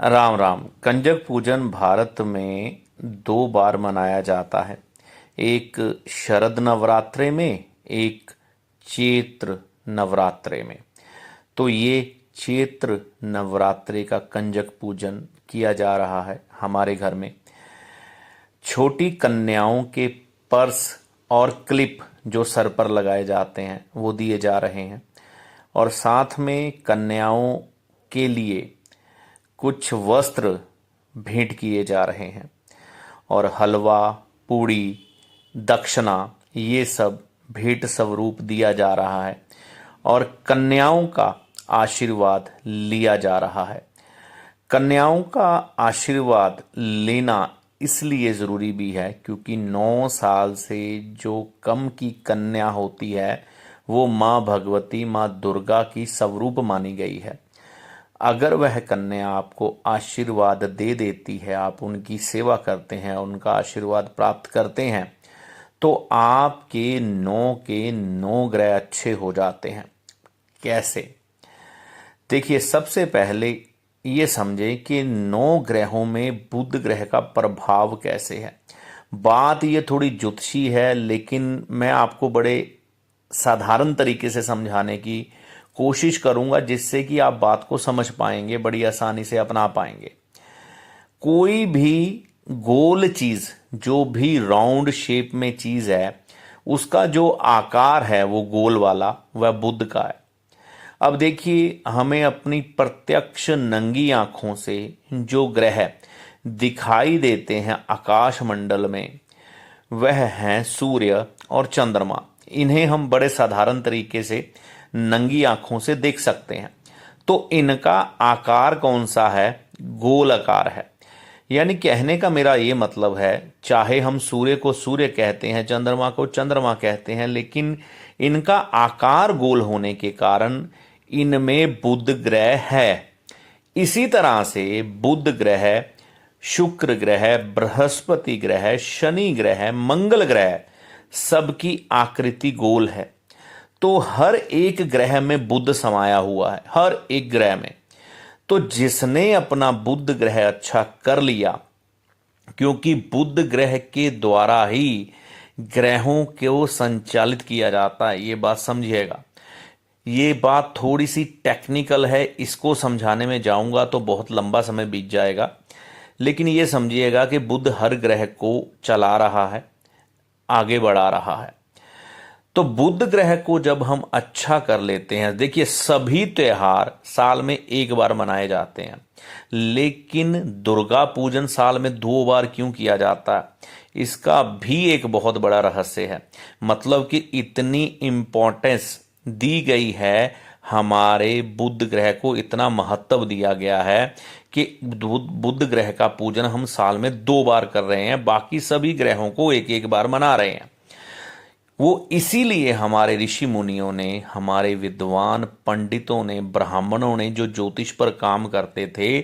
राम राम। कंजक पूजन भारत में दो बार मनाया जाता है। एक शरद नवरात्रे में, एक चैत्र नवरात्रे में। तो ये चैत्र नवरात्रे का कंजक पूजन किया जा रहा है हमारे घर में। छोटी कन्याओं के पर्स और क्लिप जो सर पर लगाए जाते हैं वो दिए जा रहे हैं, और साथ में कन्याओं के लिए कुछ वस्त्र भेंट किए जा रहे हैं, और हलवा, पूड़ी, दक्षिणा, ये सब भेंट स्वरूप दिया जा रहा है, और कन्याओं का आशीर्वाद लिया जा रहा है। कन्याओं का आशीर्वाद लेना इसलिए ज़रूरी भी है क्योंकि 9 साल से जो कम की कन्या होती है वो माँ भगवती, माँ दुर्गा की स्वरूप मानी गई है। अगर वह कन्या आपको आशीर्वाद दे देती है, आप उनकी सेवा करते हैं, उनका आशीर्वाद प्राप्त करते हैं, तो आपके 9 के 9 ग्रह अच्छे हो जाते हैं। कैसे? देखिए, सबसे पहले ये समझें कि 9 ग्रहों में बुध ग्रह का प्रभाव कैसे है। बात ये थोड़ी ज्योतिषी है, लेकिन मैं आपको बड़े साधारण तरीके से समझाने की कोशिश करूंगा, जिससे कि आप बात को समझ पाएंगे, बड़ी आसानी से अपना पाएंगे। कोई भी गोल चीज, जो भी राउंड शेप में चीज है, उसका जो आकार है वो गोल वाला, वह बुध का है। अब देखिए, हमें अपनी प्रत्यक्ष नंगी आंखों से जो ग्रह दिखाई देते हैं आकाश मंडल में, वह हैं सूर्य और चंद्रमा। इन्हें हम बड़े साधारण तरीके से नंगी आंखों से देख सकते हैं। तो इनका आकार कौन सा है? गोल आकार है। यानी कहने का मेरा ये मतलब है, चाहे हम सूर्य को सूर्य कहते हैं, चंद्रमा को चंद्रमा कहते हैं, लेकिन इनका आकार गोल होने के कारण इनमें बुध ग्रह है। इसी तरह से बुध ग्रह, शुक्र ग्रह, बृहस्पति ग्रह, शनि ग्रह, मंगल ग्रह, सबकी आकृति गोल है। तो हर एक ग्रह में बुध समाया हुआ है, हर एक ग्रह में। तो जिसने अपना बुध ग्रह अच्छा कर लिया, क्योंकि बुध ग्रह के द्वारा ही ग्रहों को संचालित किया जाता है, ये बात समझिएगा। ये बात थोड़ी सी टेक्निकल है, इसको समझाने में जाऊंगा तो बहुत लंबा समय बीत जाएगा, लेकिन ये समझिएगा कि बुध हर ग्रह को चला रहा है, आगे बढ़ा रहा है। तो बुध ग्रह को जब हम अच्छा कर लेते हैं, देखिए सभी त्योहार साल में एक बार मनाए जाते हैं, लेकिन दुर्गा पूजन साल में 2 बार क्यों किया जाता है, इसका भी एक बहुत बड़ा रहस्य है। मतलब कि इतनी इम्पोर्टेंस दी गई है, हमारे बुध ग्रह को इतना महत्व दिया गया है कि बुध ग्रह का पूजन हम साल में 2 बार कर रहे हैं, बाकी सभी ग्रहों को एक एक बार मना रहे हैं। वो इसीलिए हमारे ऋषि मुनियों ने, हमारे विद्वान पंडितों ने, ब्राह्मणों ने जो ज्योतिष पर काम करते थे,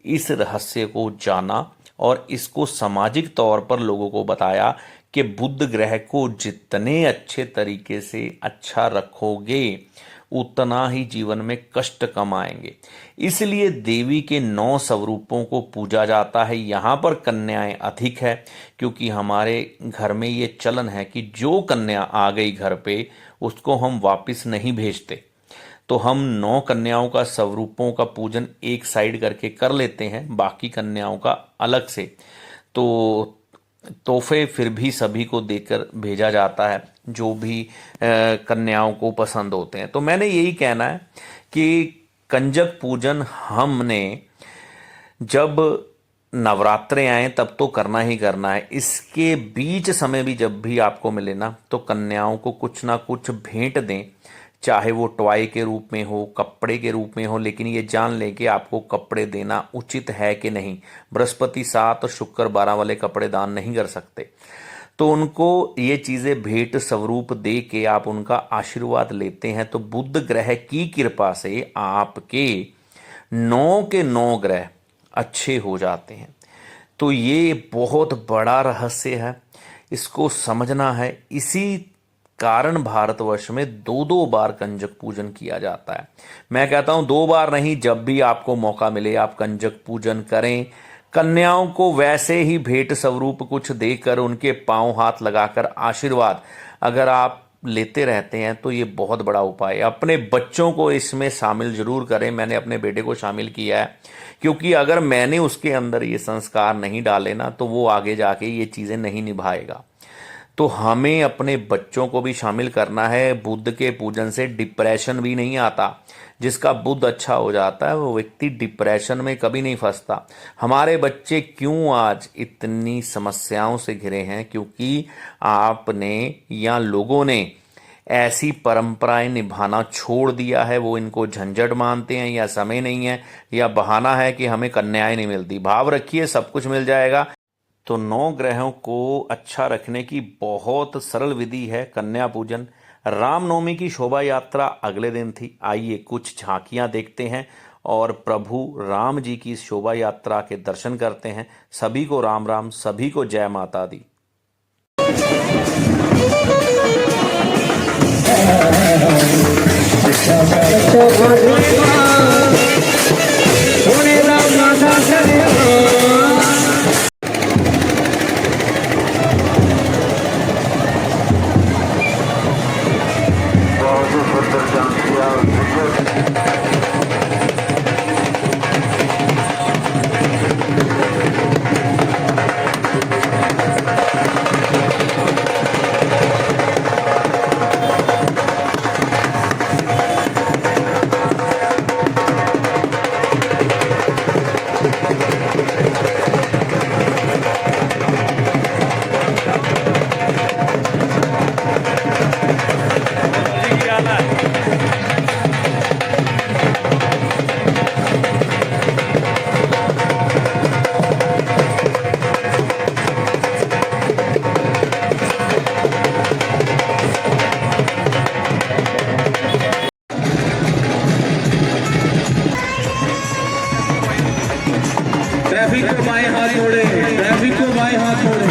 इस रहस्य को जाना और इसको सामाजिक तौर पर लोगों को बताया कि बुध ग्रह को जितने अच्छे तरीके से अच्छा रखोगे, उतना ही जीवन में कष्ट कम आएंगे। इसलिए देवी के 9 स्वरूपों को पूजा जाता है। यहाँ पर कन्याएं अधिक है, क्योंकि हमारे घर में ये चलन है कि जो कन्या आ गई घर पे, उसको हम वापस नहीं भेजते। तो हम 9 कन्याओं का स्वरूपों का पूजन एक साइड करके कर लेते हैं, बाकी कन्याओं का अलग से। तो तोहफे फिर भी सभी को देकर भेजा जाता है, जो भी कन्याओं को पसंद होते हैं। तो मैंने यही कहना है कि कंजक पूजन हमने जब नवरात्रे आए तब तो करना ही करना है। इसके बीच समय भी जब भी आपको मिले ना, तो कन्याओं को कुछ ना कुछ भेंट दें, चाहे वो टॉय के रूप में हो, कपड़े के रूप में हो, लेकिन ये जान लें कि आपको कपड़े देना उचित है कि नहीं। बृहस्पति 7 और शुक्र 12 वाले कपड़े दान नहीं कर सकते। तो उनको ये चीजें भेंट स्वरूप दे के आप उनका आशीर्वाद लेते हैं, तो बुध ग्रह की कृपा से आपके 9 के 9 ग्रह अच्छे हो जाते हैं। तो ये बहुत बड़ा रहस्य है, इसको समझना है। इसी कारण भारतवर्ष में 2-2 बार कंजक पूजन किया जाता है। मैं कहता हूं 2 बार नहीं, जब भी आपको मौका मिले आप कंजक पूजन करें। कन्याओं को वैसे ही भेंट स्वरूप कुछ देकर उनके पांव हाथ लगाकर आशीर्वाद अगर आप लेते रहते हैं तो ये बहुत बड़ा उपाय है। अपने बच्चों को इसमें शामिल जरूर करें। मैंने अपने बेटे को शामिल किया है, क्योंकि अगर मैंने उसके अंदर ये संस्कार नहीं डाले ना तो वो आगे जाके ये चीज़ें नहीं निभाएगा। तो हमें अपने बच्चों को भी शामिल करना है। बुद्ध के पूजन से डिप्रेशन भी नहीं आता। जिसका बुद्ध अच्छा हो जाता है वो व्यक्ति डिप्रेशन में कभी नहीं फंसता। हमारे बच्चे क्यों आज इतनी समस्याओं से घिरे हैं? क्योंकि आपने या लोगों ने ऐसी परंपराएं निभाना छोड़ दिया है। वो इनको झंझट मानते हैं, या समय नहीं है, या बहाना है कि हमें कन्याएं नहीं मिलती। भाव रखिए, सब कुछ मिल जाएगा। तो 9 ग्रहों को अच्छा रखने की बहुत सरल विधि है कन्या पूजन। रामनवमी की शोभा यात्रा अगले दिन थी। आइए कुछ झांकियां देखते हैं और प्रभु राम जी की शोभा यात्रा के दर्शन करते हैं। सभी को राम राम, सभी को जय माता दी। ट्रैफिक को बाएं हाथ छोड़े, ट्रैफिक को बाएं हाथ छोड़े।